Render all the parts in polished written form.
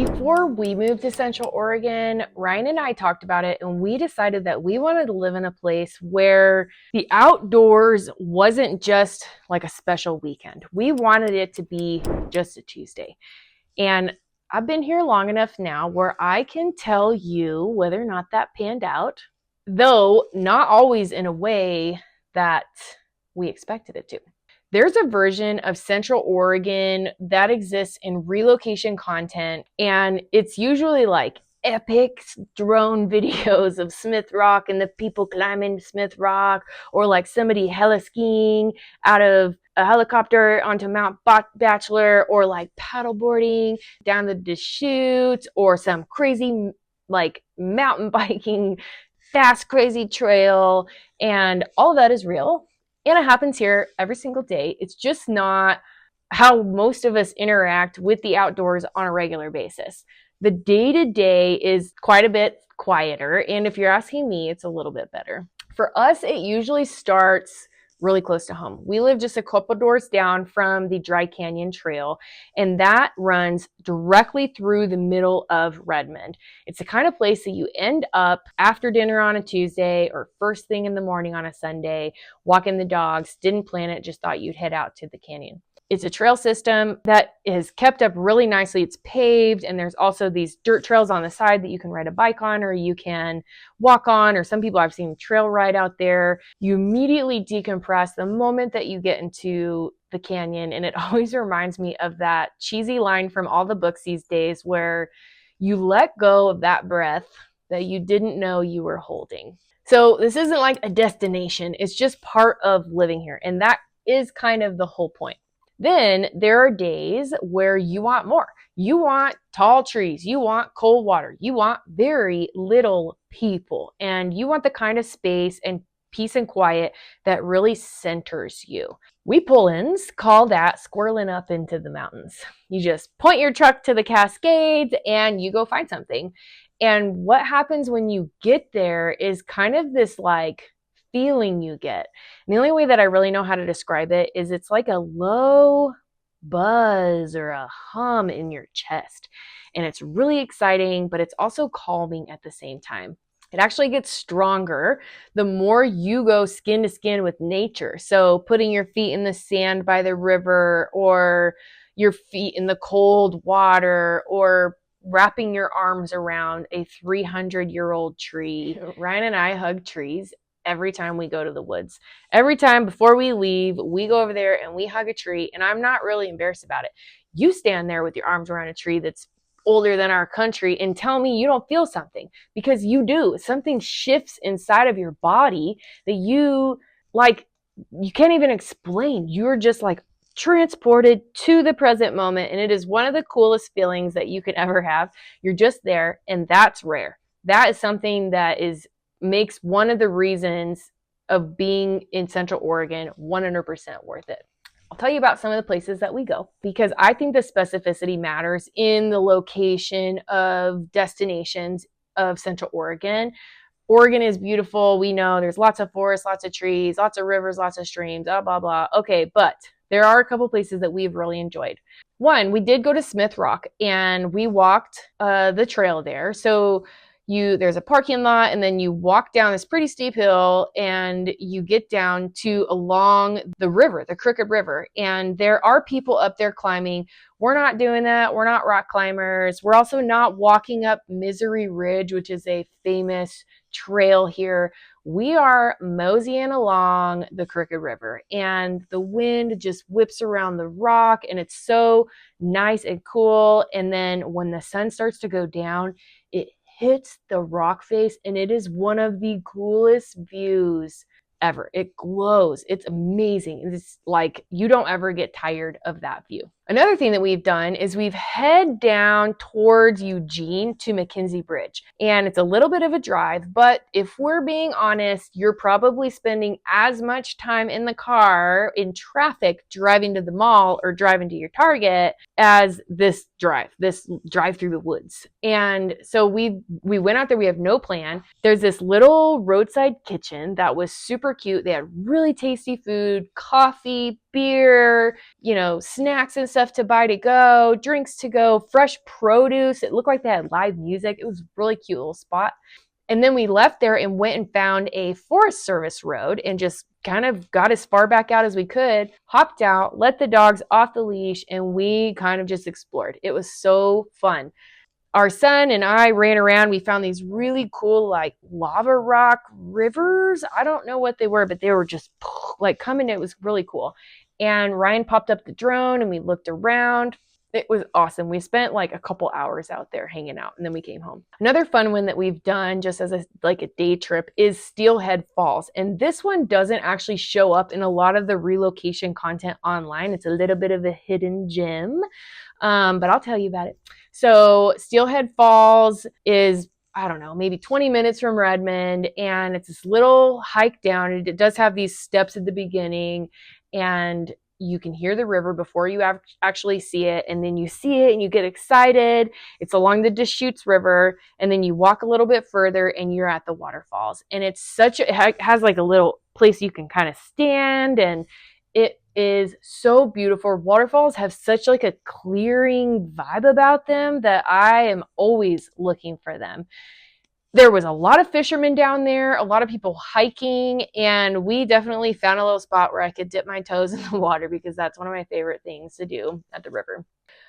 Before we moved to Central Oregon, Ryan and I talked about it, and we decided that we wanted to live in a place where the outdoors wasn't just like a special weekend. We wanted it to be just a Tuesday. And I've been here long enough now where I can tell you whether or not that panned out, though not always in a way that we expected it to. There's a version of Central Oregon that exists in relocation content, and it's usually like epic drone videos of Smith Rock and the people climbing Smith Rock, or like somebody heli skiing out of a helicopter onto Mount Bachelor, or like paddleboarding down the Deschutes, or some crazy like mountain biking fast crazy trail. And all of that is real. And it happens here every single day. It's just not how most of us interact with the outdoors on a regular basis. The day-to-day is quite a bit quieter. And if you're asking me, it's a little bit better. For us, it usually starts really close to home. We live just a couple doors down from the Dry Canyon Trail, and that runs directly through the middle of Redmond. It's the kind of place that you end up after dinner on a Tuesday or first thing in the morning on a Sunday, walking the dogs, didn't plan it, just thought you'd head out to the canyon. It's a trail system that is kept up really nicely. It's paved, and there's also these dirt trails on the side that you can ride a bike on, or you can walk on, or some people I've seen trail ride out there. You immediately decompress the moment that you get into the canyon, and it always reminds me of that cheesy line from all the books these days where you let go of that breath that you didn't know you were holding. So this isn't like a destination. It's just part of living here, and that is kind of the whole point. Then there are days where you want more. You want tall trees. You want cold water. You want very little people. And you want the kind of space and peace and quiet that really centers you. We pull-ins call that squirreling up into the mountains. You just point your truck to the Cascades and you go find something. And what happens when you get there is kind of this like feeling you get. And the only way that I really know how to describe it is it's like a low buzz or a hum in your chest. And it's really exciting, but it's also calming at the same time. It actually gets stronger the more you go skin to skin with nature. So putting your feet in the sand by the river, or your feet in the cold water, or wrapping your arms around a 300-year-old tree. Ryan and I hug trees every time we go to the woods. Every time before we leave, we go over there and we hug a tree, and I'm not really embarrassed about it. You stand there with your arms around a tree that's older than our country and tell me you don't feel something, because you do. Something shifts inside of your body that you can't even explain. You're just like transported to the present moment, and it is one of the coolest feelings that you could ever have. You're just there, and that's rare. That is something that makes one of the reasons of being in Central Oregon 100% worth it. I'll tell you about some of the places that we go, because I think the specificity matters in the location of destinations of Central Oregon. Oregon is beautiful. We know there's lots of forests, lots of trees, lots of rivers, lots of streams, blah, blah, blah. Okay, but there are a couple places that we've really enjoyed. One, we did go to Smith Rock, and we walked the trail there. So there's a parking lot, and then you walk down this pretty steep hill, and you get down to along the river, the Crooked River. And there are people up there climbing. We're not doing that. We're not rock climbers. We're also not walking up Misery Ridge, which is a famous trail here. We are moseying along the Crooked River, and the wind just whips around the rock, and it's so nice and cool. And then when the sun starts to go down, it hits the rock face, and it is one of the coolest views ever. It glows. It's amazing. It's like you don't ever get tired of that view. Another thing that we've done is we've head down towards Eugene to McKenzie Bridge. And it's a little bit of a drive, but if we're being honest, you're probably spending as much time in the car in traffic driving to the mall or driving to your Target as this drive through the woods. And so we went out there. We have no plan. There's this little roadside kitchen that was super cute. They had really tasty food, coffee, beer, snacks and stuff stuff to buy to go, drinks to go, fresh produce. It looked like they had live music. It was a really cute little spot. And then we left there and went and found a Forest Service road and just kind of got as far back out as we could, hopped out, let the dogs off the leash, and we kind of just explored. It was so fun. Our son and I ran around. We found these really cool, like, lava rock rivers. I don't know what they were, but they were just like coming. It was really cool. And Ryan popped up the drone and we looked around. It was awesome. We spent like a couple hours out there hanging out, and then we came home. Another fun one that we've done just as a day trip is Steelhead Falls. And this one doesn't actually show up in a lot of the relocation content online. It's a little bit of a hidden gem, but I'll tell you about it. So Steelhead Falls is, I don't know, maybe 20 minutes from Redmond, and it's this little hike down. It does have these steps at the beginning, and you can hear the river before you actually see it, and then you see it and you get excited. It's along the Deschutes River, and then you walk a little bit further and you're at the waterfalls. And it has like a little place you can kind of stand, and it is so beautiful. Waterfalls have such like a clearing vibe about them that I am always looking for them. There was a lot of fishermen down there, a lot of people hiking, and we definitely found a little spot where I could dip my toes in the water because that's one of my favorite things to do at the river.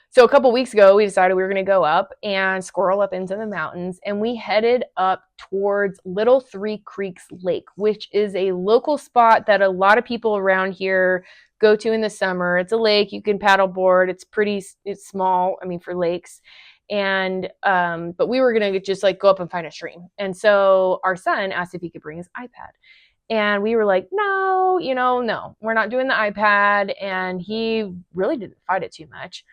So a couple weeks ago, we decided we were going to go up and squirrel up into the mountains, and we headed up towards Little Three Creeks Lake, which is a local spot that a lot of people around here go to in the summer. It's a lake. You can paddleboard. It's small, for lakes. And but we were gonna just like go up and find a stream. And so our son asked if he could bring his iPad. And we were like, no, no, we're not doing the iPad. And he really didn't fight it too much.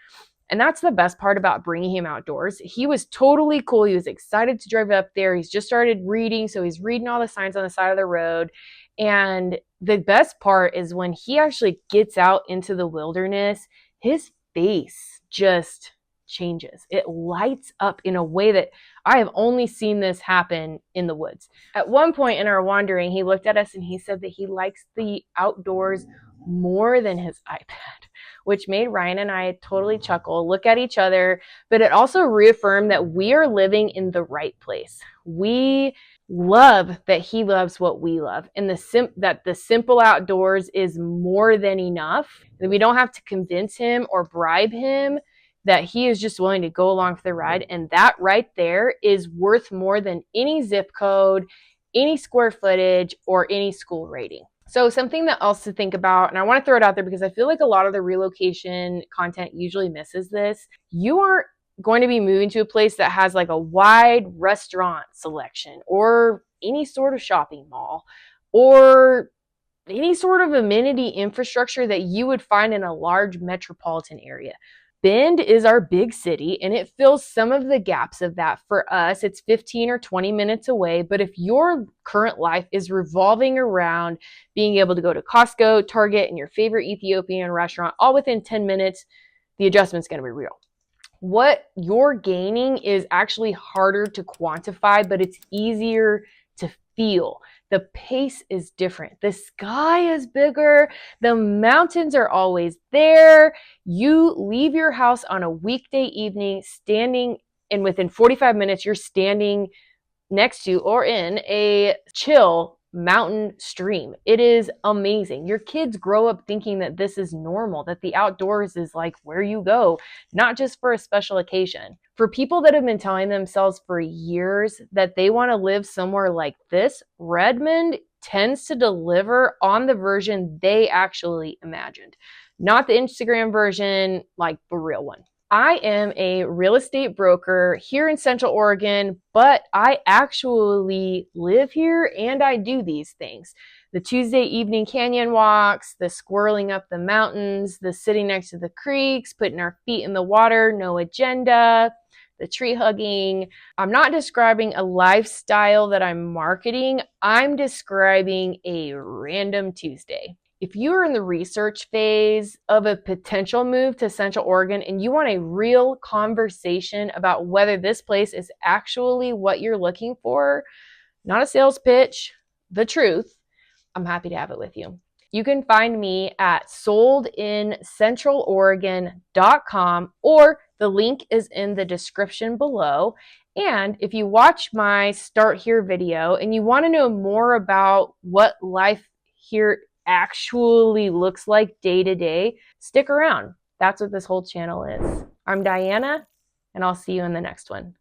And that's the best part about bringing him outdoors. He was totally cool. He was excited to drive up there. He's just started reading. So he's reading all the signs on the side of the road. And the best part is when he actually gets out into the wilderness, his face just changes. It lights up in a way that I have only seen this happen in the woods. At one point in our wandering, he looked at us and he said that he likes the outdoors more than his iPad, which made Ryan and I totally chuckle, look at each other, but it also reaffirmed that we are living in the right place. We love that he loves what we love, and that the simple outdoors is more than enough, that we don't have to convince him or bribe him, that he is just willing to go along for the ride. And that right there is worth more than any zip code, any square footage, or any school rating. So something else to think about, and I want to throw it out there because I feel like a lot of the relocation content usually misses this. You aren't going to be moving to a place that has like a wide restaurant selection or any sort of shopping mall or any sort of amenity infrastructure that you would find in a large metropolitan area. Bend is our big city, and it fills some of the gaps of that for us. It's 15 or 20 minutes away, but if your current life is revolving around being able to go to Costco, Target, and your favorite Ethiopian restaurant all within 10 minutes, the adjustment's going to be real. What you're gaining is actually harder to quantify, but it's easier to feel. The pace is different. The sky is bigger. The mountains are always there. You leave your house on a weekday evening and within 45 minutes, you're standing next to or in a chill mountain stream. It is amazing. Your kids grow up thinking that this is normal, that the outdoors is like where you go, not just for a special occasion. For people that have been telling themselves for years that they want to live somewhere like this, Redmond tends to deliver on the version they actually imagined, not the Instagram version, like the real one. I am a real estate broker here in Central Oregon, but I actually live here and I do these things. The Tuesday evening canyon walks, the squirreling up the mountains, the sitting next to the creeks, putting our feet in the water, no agenda, the tree hugging. I'm not describing a lifestyle that I'm marketing. I'm describing a random Tuesday. If you are in the research phase of a potential move to Central Oregon and you want a real conversation about whether this place is actually what you're looking for, not a sales pitch, the truth, I'm happy to have it with you. You can find me at soldincentraloregon.com, or the link is in the description below. And if you watch my Start Here video and you want to know more about what life here actually looks like day to day, stick around. That's what this whole channel is. I'm Diana, and I'll see you in the next one.